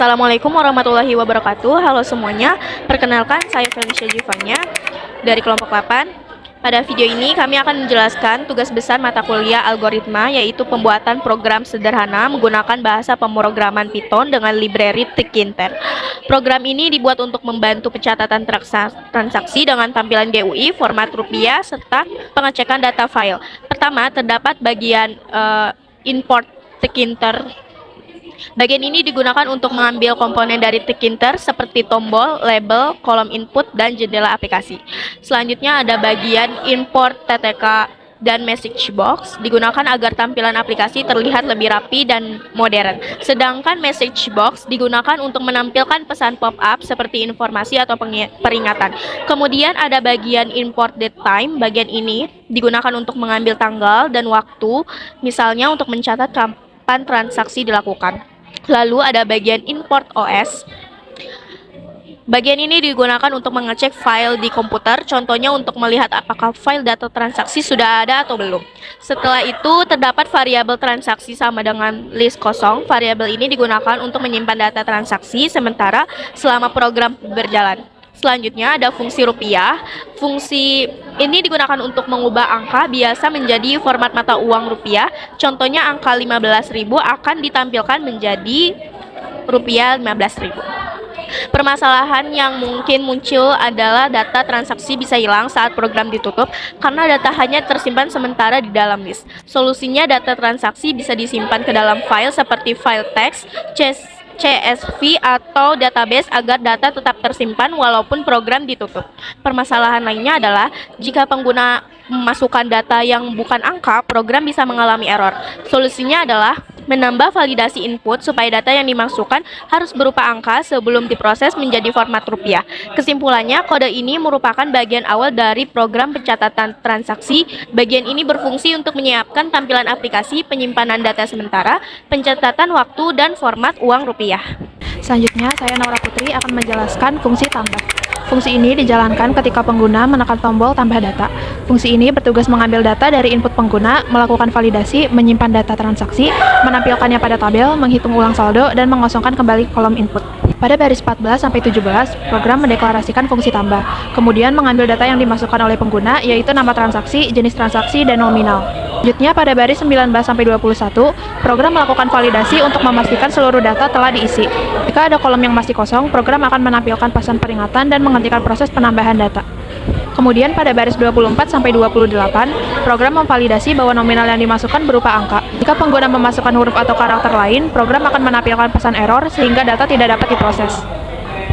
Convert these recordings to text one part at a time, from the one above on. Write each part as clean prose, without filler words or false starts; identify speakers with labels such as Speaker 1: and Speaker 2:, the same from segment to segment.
Speaker 1: Assalamualaikum warahmatullahi wabarakatuh. Halo semuanya, perkenalkan saya Felicia Jivanya dari kelompok 8. Pada video ini kami akan menjelaskan tugas besar mata kuliah algoritma, yaitu pembuatan program sederhana menggunakan bahasa pemrograman Python dengan library Tkinter. Program ini dibuat untuk membantu pencatatan transaksi dengan tampilan GUI, format rupiah, serta pengecekan data file. Pertama, terdapat bagian import Tkinter. Bagian ini digunakan untuk mengambil komponen dari Tkinter seperti tombol, label, kolom input, dan jendela aplikasi. Selanjutnya ada bagian import TTK dan message box, digunakan agar tampilan aplikasi terlihat lebih rapi dan modern. Sedangkan message box digunakan untuk menampilkan pesan pop-up seperti informasi atau peringatan. Kemudian ada bagian import datetime. Bagian ini digunakan untuk mengambil tanggal dan waktu, misalnya untuk mencatat kapan transaksi dilakukan. Lalu ada bagian import OS. Bagian ini digunakan untuk mengecek file di komputer, contohnya untuk melihat apakah file data transaksi sudah ada atau belum. Setelah itu terdapat variabel transaksi sama dengan list kosong. Variabel ini digunakan untuk menyimpan data transaksi sementara selama program berjalan. Selanjutnya ada fungsi rupiah. Fungsi ini digunakan untuk mengubah angka biasa menjadi format mata uang rupiah. Contohnya angka 15.000 akan ditampilkan menjadi rupiah 15.000. Permasalahan yang mungkin muncul adalah data transaksi bisa hilang saat program ditutup karena data hanya tersimpan sementara di dalam list. Solusinya, data transaksi bisa disimpan ke dalam file seperti file teks, CSV atau database agar data tetap tersimpan walaupun program ditutup. Permasalahan lainnya adalah jika pengguna memasukkan data yang bukan angka, program bisa mengalami error. Solusinya adalah menambah validasi input supaya data yang dimasukkan harus berupa angka sebelum diproses menjadi format rupiah. Kesimpulannya, kode ini merupakan bagian awal dari program pencatatan transaksi. Bagian ini berfungsi untuk menyiapkan tampilan aplikasi, penyimpanan data sementara, pencatatan waktu, dan format uang rupiah.
Speaker 2: Selanjutnya, saya Naura Putri akan menjelaskan fungsi tambah. Fungsi ini dijalankan ketika pengguna menekan tombol tambah data. Fungsi ini bertugas mengambil data dari input pengguna, melakukan validasi, menyimpan data transaksi, menampilkannya pada tabel, menghitung ulang saldo, dan mengosongkan kembali kolom input. Pada baris 14-17, program mendeklarasikan fungsi tambah, kemudian mengambil data yang dimasukkan oleh pengguna, yaitu nama transaksi, jenis transaksi, dan nominal. Selanjutnya, pada baris 19-21, program melakukan validasi untuk memastikan seluruh data telah diisi. Jika ada kolom yang masih kosong, program akan menampilkan pesan peringatan dan menghentikan proses penambahan data. Kemudian pada baris 24-28, program memvalidasi bahwa nominal yang dimasukkan berupa angka. Jika pengguna memasukkan huruf atau karakter lain, program akan menampilkan pesan error sehingga data tidak dapat diproses.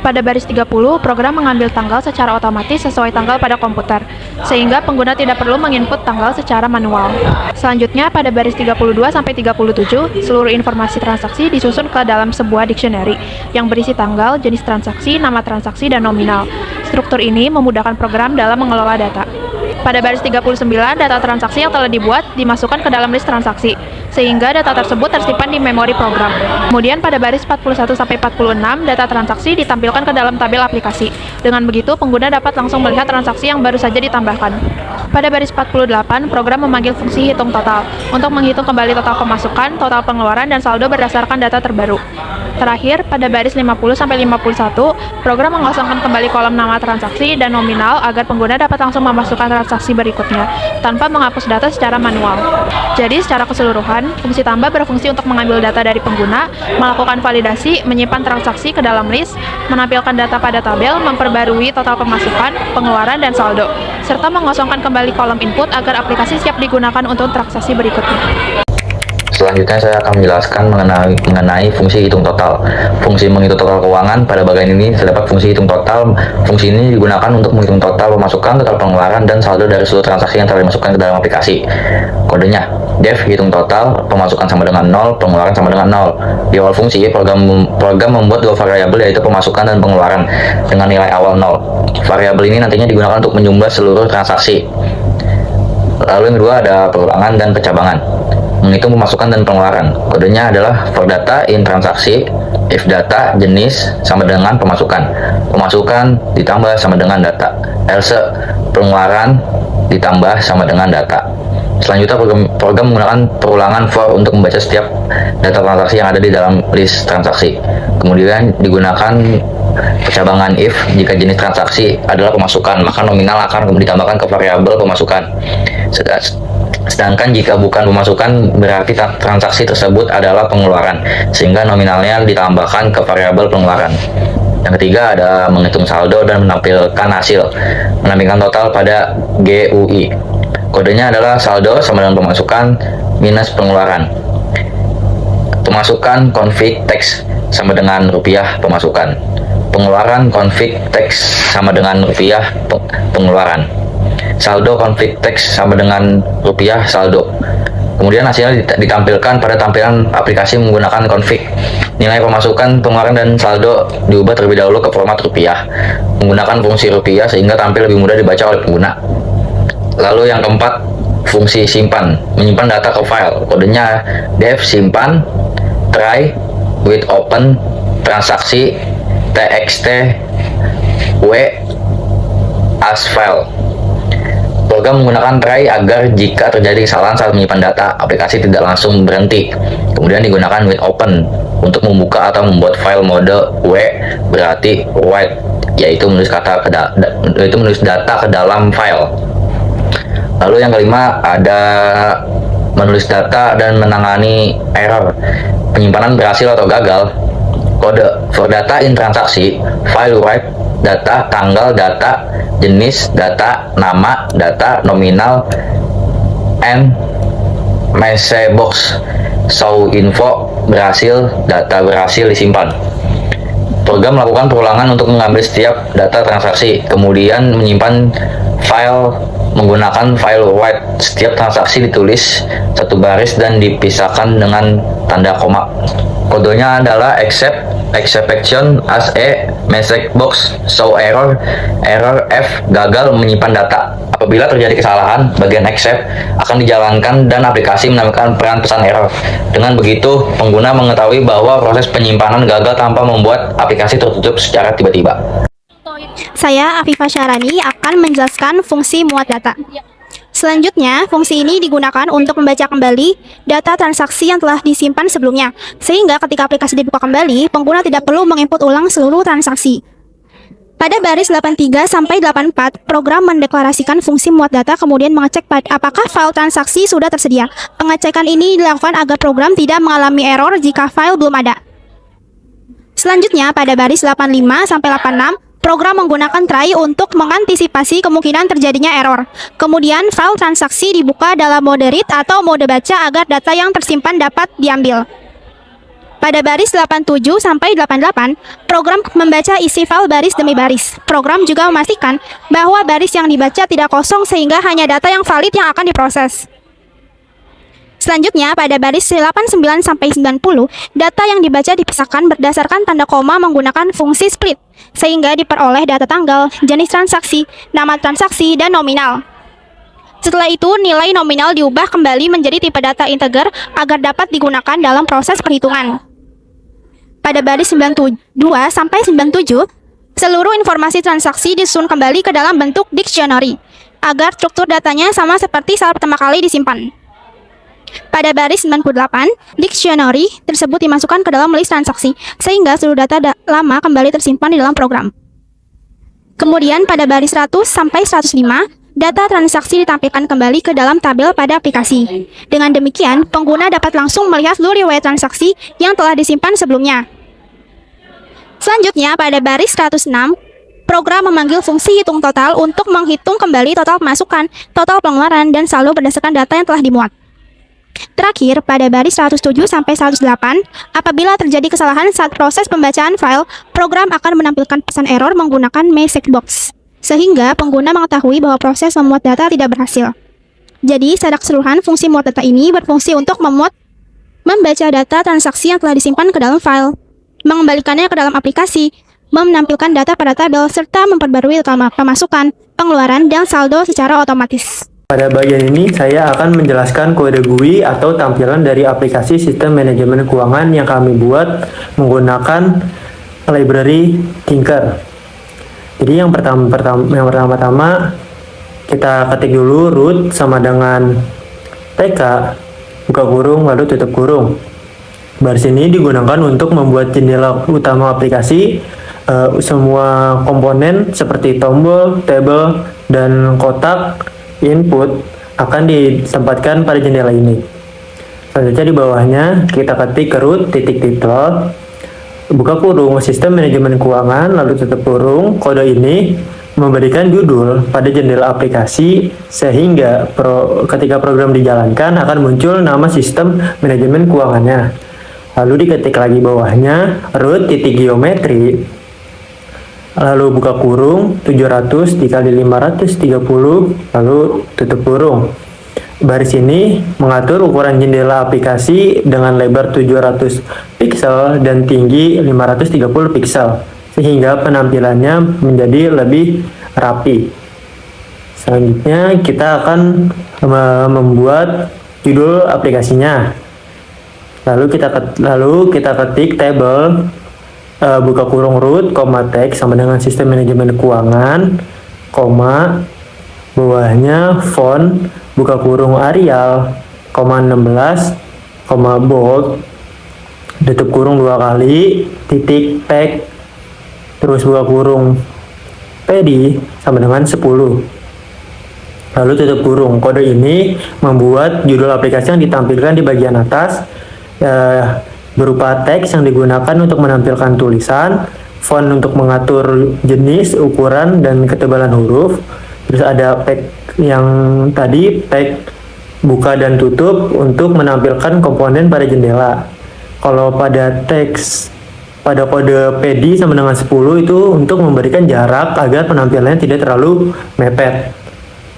Speaker 2: Pada baris 30, program mengambil tanggal secara otomatis sesuai tanggal pada komputer, sehingga pengguna tidak perlu menginput tanggal secara manual. Selanjutnya, pada baris 32-37, seluruh informasi transaksi disusun ke dalam sebuah dictionary yang berisi tanggal, jenis transaksi, nama transaksi, dan nominal. Struktur ini memudahkan program dalam mengelola data. Pada baris 39, data transaksi yang telah dibuat dimasukkan ke dalam list transaksi, sehingga data tersebut tersimpan di memori program. Kemudian pada baris 41-46, data transaksi ditampilkan ke dalam tabel aplikasi. Dengan begitu, pengguna dapat langsung melihat transaksi yang baru saja ditambahkan. Pada baris 48, program memanggil fungsi hitung total untuk menghitung kembali total pemasukan, total pengeluaran, dan saldo berdasarkan data terbaru. Terakhir, pada baris 50-51, program mengosongkan kembali kolom nama transaksi dan nominal agar pengguna dapat langsung memasukkan transaksi berikutnya tanpa menghapus data secara manual. Jadi, secara keseluruhan, fungsi tambah berfungsi untuk mengambil data dari pengguna, melakukan validasi, menyimpan transaksi ke dalam list, menampilkan data pada tabel, memperbarui total pemasukan, pengeluaran, dan saldo, serta mengosongkan kembali kolom input agar aplikasi siap digunakan untuk transaksi berikutnya.
Speaker 3: Selanjutnya saya akan menjelaskan mengenai fungsi hitung total. Fungsi menghitung total keuangan. Pada bagian ini terdapat fungsi hitung total. Fungsi ini digunakan untuk menghitung total pemasukan, total pengeluaran, dan saldo dari seluruh transaksi yang telah dimasukkan ke dalam aplikasi. Kodenya def hitung total, pemasukan sama dengan 0, pengeluaran sama dengan 0. Di awal fungsi, program membuat dua variabel, yaitu pemasukan dan pengeluaran dengan nilai awal 0. Variabel ini nantinya digunakan untuk menjumlah seluruh transaksi. Lalu yang kedua ada perulangan dan pencabangan. Menghitung pemasukan dan pengeluaran. Kodenya adalah for data in transaksi, if data jenis sama dengan pemasukan. Pemasukan ditambah sama dengan data. Else pengeluaran ditambah sama dengan data. Selanjutnya program menggunakan perulangan for untuk membaca setiap data transaksi yang ada di dalam list transaksi. Kemudian digunakan percabangan if jika jenis transaksi adalah pemasukan, maka nominal akan ditambahkan ke variabel pemasukan. Sedangkan jika bukan pemasukan, berarti transaksi tersebut adalah pengeluaran, sehingga nominalnya ditambahkan ke variabel pengeluaran. Yang ketiga ada menghitung saldo dan menampilkan hasil, menampilkan total pada GUI. Kodenya adalah saldo sama dengan pemasukan minus pengeluaran. Pemasukan config text sama dengan rupiah pemasukan. Pengeluaran config text sama dengan rupiah pengeluaran. Saldo config text sama dengan rupiah saldo. Kemudian hasilnya ditampilkan pada tampilan aplikasi menggunakan config. Nilai pemasukan, pengeluaran, dan saldo diubah terlebih dahulu ke format rupiah menggunakan fungsi rupiah sehingga tampil lebih mudah dibaca oleh pengguna. Lalu yang keempat, fungsi simpan, menyimpan data ke file. Kodenya def simpan try with open transaksi txt w as file. Program menggunakan try agar jika terjadi kesalahan saat menyimpan data, aplikasi tidak langsung berhenti. Kemudian digunakan with open untuk membuka atau membuat file mode w berarti write, yaitu menulis data ke dalam file. Lalu yang kelima ada menulis data dan menangani error, penyimpanan berhasil atau gagal. Kode for data in transaksi, file write, data, tanggal, data, jenis, data, nama, data, nominal, and message box, show info, berhasil, data berhasil disimpan. Program melakukan perulangan untuk mengambil setiap data transaksi, kemudian menyimpan file menggunakan file write. Setiap transaksi ditulis satu baris dan dipisahkan dengan tanda koma. Kodenya adalah exception as a message box, show error, error F, gagal menyimpan data. Apabila terjadi kesalahan, bagian except akan dijalankan dan aplikasi menampilkan peran pesan error. Dengan begitu, pengguna mengetahui bahwa proses penyimpanan gagal tanpa membuat aplikasi tertutup secara tiba-tiba.
Speaker 4: Saya Afifah Syarani akan menjelaskan fungsi muat data. Selanjutnya, fungsi ini digunakan untuk membaca kembali data transaksi yang telah disimpan sebelumnya, sehingga ketika aplikasi dibuka kembali, pengguna tidak perlu menginput ulang seluruh transaksi. Pada baris 83 sampai 84, program mendeklarasikan fungsi muat data kemudian mengecek apakah file transaksi sudah tersedia. Pengecekan ini dilakukan agar program tidak mengalami error jika file belum ada. Selanjutnya, pada baris 85 sampai 86, program menggunakan try untuk mengantisipasi kemungkinan terjadinya error. Kemudian, file transaksi dibuka dalam mode read atau mode baca agar data yang tersimpan dapat diambil. Pada baris 87 sampai 88, program membaca isi file baris demi baris. Program juga memastikan bahwa baris yang dibaca tidak kosong sehingga hanya data yang valid yang akan diproses. Selanjutnya, pada baris 89 sampai 90, data yang dibaca dipisahkan berdasarkan tanda koma menggunakan fungsi split, sehingga diperoleh data tanggal, jenis transaksi, nama transaksi, dan nominal. Setelah itu, nilai nominal diubah kembali menjadi tipe data integer agar dapat digunakan dalam proses perhitungan. Pada baris 92 sampai 97, seluruh informasi transaksi disusun kembali ke dalam bentuk dictionary, agar struktur datanya sama seperti saat pertama kali disimpan. Pada baris 98, dictionary tersebut dimasukkan ke dalam list transaksi, sehingga seluruh data lama kembali tersimpan di dalam program. Kemudian pada baris 100 sampai 105, data transaksi ditampilkan kembali ke dalam tabel pada aplikasi. Dengan demikian, pengguna dapat langsung melihat seluruh riwayat transaksi yang telah disimpan sebelumnya. Selanjutnya, pada baris 106, program memanggil fungsi hitung total untuk menghitung kembali total pemasukan, total pengeluaran, dan saldo berdasarkan data yang telah dimuat. Terakhir, pada baris 107 sampai 108, apabila terjadi kesalahan saat proses pembacaan file, program akan menampilkan pesan error menggunakan message box, sehingga pengguna mengetahui bahwa proses memuat data tidak berhasil. Jadi, secara keseluruhan, fungsi muat data ini berfungsi untuk membaca data transaksi yang telah disimpan ke dalam file, mengembalikannya ke dalam aplikasi, menampilkan data pada tabel, serta memperbarui total pemasukan, pengeluaran, dan saldo secara otomatis.
Speaker 5: Pada bagian ini, saya akan menjelaskan kode GUI atau tampilan dari aplikasi sistem manajemen keuangan yang kami buat menggunakan library Tinker. Jadi yang pertama-tama kita ketik dulu root sama dengan TK, buka kurung, lalu tutup kurung. Baris ini digunakan untuk membuat jendela utama aplikasi. Semua komponen seperti tombol, tabel, dan kotak input akan ditempatkan pada jendela ini. Selanjutnya di bawahnya kita ketik root titik title, buka kurung sistem manajemen keuangan, lalu tutup kurung. Kode ini memberikan judul pada jendela aplikasi sehingga ketika program dijalankan akan muncul nama sistem manajemen keuangannya. Lalu diketik lagi bawahnya root titik geometri, lalu buka kurung 700 dikali 530, lalu tutup kurung. Baris ini mengatur ukuran jendela aplikasi dengan lebar 700 pixel dan tinggi 530 pixel sehingga penampilannya menjadi lebih rapi. Selanjutnya kita akan membuat judul aplikasinya. Lalu kita ketik table, buka kurung root, text sama dengan sistem manajemen keuangan, bawahnya font, buka kurung Arial, 16, bold, tutup kurung 2 kali, titik tag, terus buka kurung PD sama dengan 10. Lalu tutup kurung. Kode ini membuat judul aplikasi yang ditampilkan di bagian atas berupa teks yang digunakan untuk menampilkan tulisan, font untuk mengatur jenis, ukuran, dan ketebalan huruf. Terus ada tag yang tadi, tag buka dan tutup untuk menampilkan komponen pada jendela. Kalau pada teks pada kode PD sama dengan 10 itu untuk memberikan jarak agar penampilannya tidak terlalu mepet.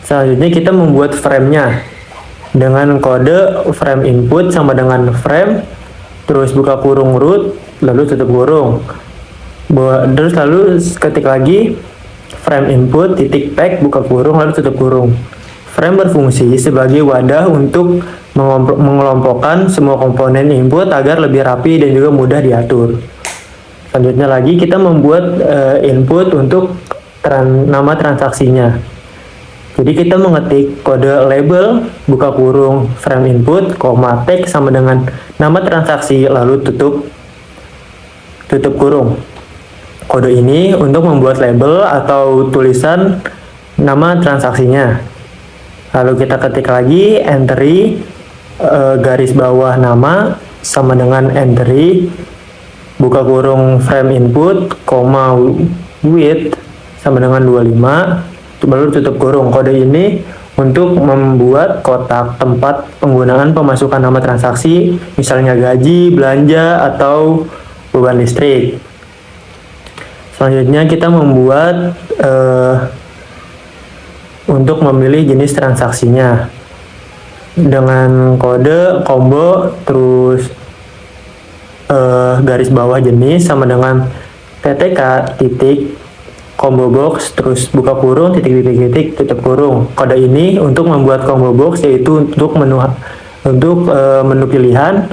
Speaker 5: Selanjutnya kita membuat frame-nya dengan kode frame input sama dengan frame, terus buka kurung root, lalu tutup kurung. Terus lalu ketik lagi frame input titik tag, buka kurung, lalu tutup kurung. Frame berfungsi sebagai wadah untuk mengelompokkan semua komponen input agar lebih rapi dan juga mudah diatur. Selanjutnya lagi kita membuat input untuk nama transaksinya. Jadi kita mengetik kode label, buka kurung, frame input, tag sama dengan nama transaksi, lalu tutup kurung. Kode ini untuk membuat label atau tulisan nama transaksinya. Lalu kita ketik lagi entry, garis bawah nama sama dengan entry, buka kurung frame input, width sama dengan 25, baru tutup kurung. Kode ini untuk membuat kotak tempat penggunaan pemasukan nama transaksi, misalnya gaji, belanja, atau beban listrik. Selanjutnya kita membuat untuk memilih jenis transaksinya dengan kode combo, terus garis bawah jenis sama dengan TTK titik combo box, terus buka kurung titik tutup kurung. Kode ini untuk membuat combo box, yaitu untuk menu pilihan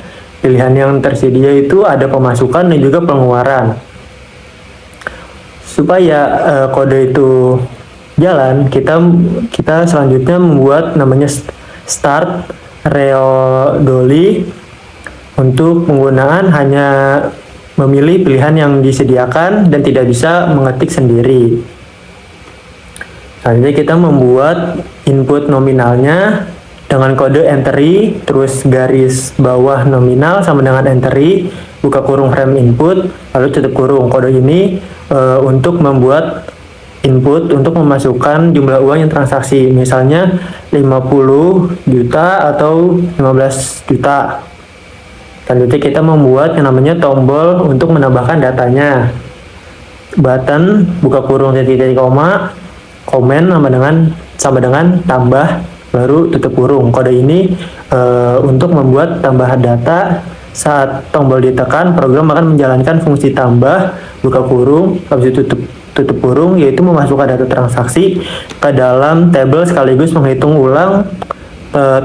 Speaker 5: yang tersedia itu ada pemasukan dan juga pengeluaran. Supaya kode itu jalan, kita selanjutnya membuat namanya start reo dolly. Untuk penggunaan hanya memilih pilihan yang disediakan dan tidak bisa mengetik sendiri. Selanjutnya kita membuat input nominalnya dengan kode entry, terus garis bawah nominal sama dengan entry, buka kurung frame input, lalu tutup kurung. Kode ini untuk membuat input untuk memasukkan jumlah uang yang transaksi, misalnya 50 juta atau 15 juta. Selanjutnya kita membuat yang namanya tombol untuk menambahkan datanya. Button, buka kurung titik koma, komen sama dengan tambah, baru tutup kurung. Kode ini untuk membuat tambahan data. Saat tombol ditekan, program akan menjalankan fungsi tambah, buka kurung, habis itu tutup kurung, yaitu memasukkan data transaksi ke dalam tabel sekaligus menghitung ulang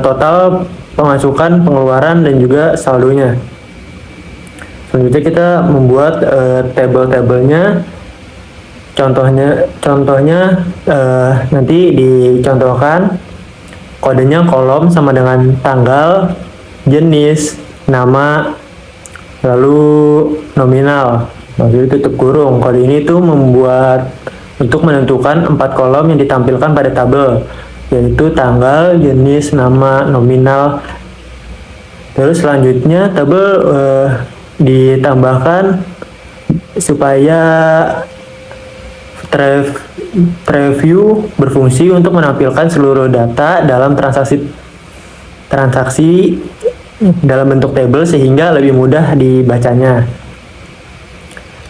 Speaker 5: total pemasukan, pengeluaran, dan juga saldonya. Selanjutnya kita membuat tabel-tabelnya. Contohnya nanti dicontohkan. Kodenya kolom sama dengan tanggal, jenis, nama, lalu nominal, lalu tutup kurung. Kode ini tuh membuat untuk menentukan 4 kolom yang ditampilkan pada tabel, yaitu tanggal, jenis, nama, nominal. Terus selanjutnya tabel ditambahkan supaya preview berfungsi untuk menampilkan seluruh data dalam transaksi dalam bentuk tabel sehingga lebih mudah dibacanya.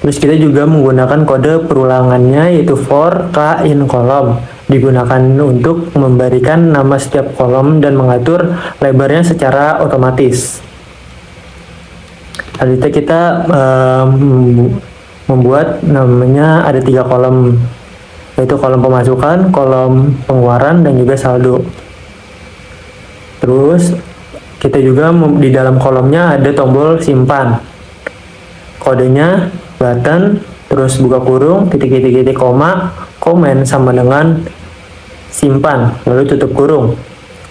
Speaker 5: Terus kita juga menggunakan kode perulangannya yaitu for k in kolom, digunakan untuk memberikan nama setiap kolom dan mengatur lebarnya secara otomatis. Selanjutnya kita membuat namanya ada 3 kolom, yaitu kolom pemasukan, kolom pengeluaran, dan juga saldo. Terus kita juga di dalam kolomnya ada tombol simpan, kodenya button, terus buka kurung, titik, koma, komen sama dengan simpan, lalu tutup kurung.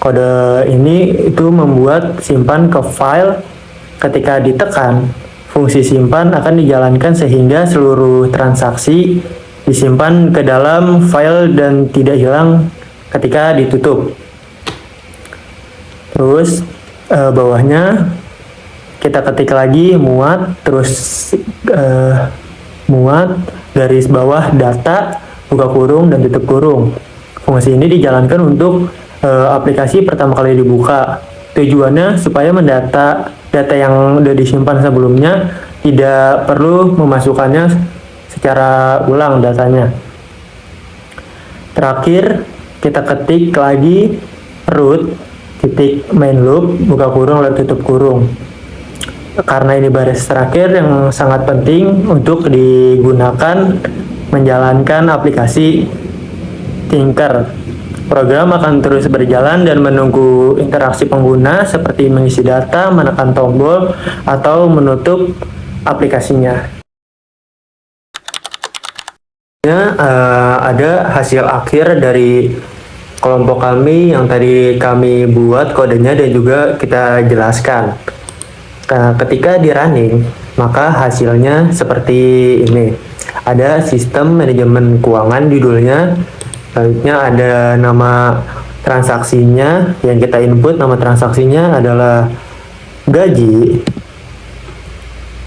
Speaker 5: Kode ini itu membuat simpan ke file. Ketika ditekan, fungsi simpan akan dijalankan sehingga seluruh transaksi disimpan ke dalam file dan tidak hilang ketika ditutup. Terus bawahnya kita ketik lagi muat, terus muat, garis bawah data, buka kurung, dan tutup kurung. Fungsi ini dijalankan untuk aplikasi pertama kali dibuka. Tujuannya supaya data yang sudah disimpan sebelumnya tidak perlu memasukkannya secara ulang datanya. Terakhir kita ketik lagi root titik main loop, buka kurung, lalu tutup kurung. Karena ini baris terakhir yang sangat penting untuk digunakan menjalankan aplikasi Tinker. Program akan terus berjalan dan menunggu interaksi pengguna seperti mengisi data, menekan tombol, atau menutup aplikasinya. Ada hasil akhir dari kelompok kami yang tadi kami buat kodenya dan juga kita jelaskan. Ketika di running, maka hasilnya seperti ini. Ada sistem manajemen keuangan judulnya. Selanjutnya ada nama transaksinya yang kita input. Nama transaksinya adalah gaji.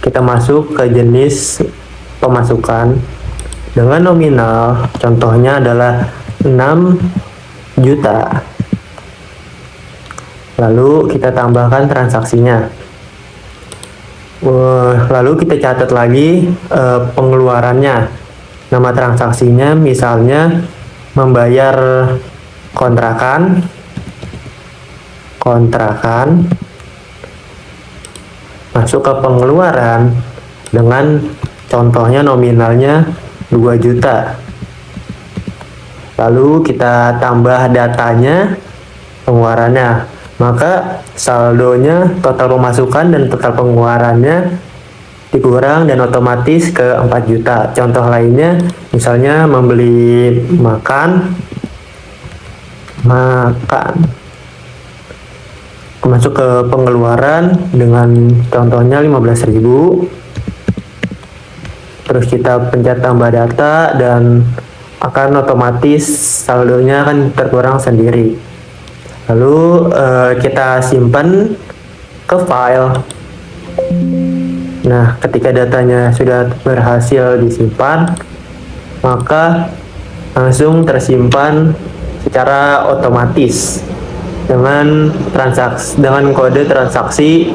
Speaker 5: Kita masuk ke jenis pemasukan dengan nominal. Contohnya adalah 6 juta. Lalu kita tambahkan transaksinya. Lalu kita catat lagi pengeluarannya. Nama transaksinya misalnya membayar kontrakan, masuk ke pengeluaran dengan contohnya nominalnya 2 juta. Lalu kita tambah datanya, pengeluarannya, maka saldonya, total pemasukan dan total pengeluarannya dikurang dan otomatis ke 4 juta. Contoh lainnya misalnya membeli makan masuk ke pengeluaran dengan contohnya 15.000. Terus kita pencet tambah data dan akan otomatis saldonya akan terkurang sendiri. Lalu kita simpan ke file. Nah, ketika datanya sudah berhasil disimpan, maka langsung tersimpan secara otomatis dengan kode transaksi,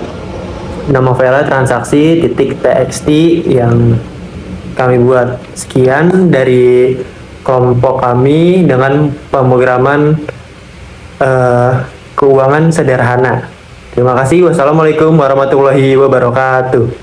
Speaker 5: nama file transaksi .txt yang kami buat. Sekian dari kelompok kami dengan pemrograman keuangan sederhana. Terima kasih. Wassalamualaikum warahmatullahi wabarakatuh.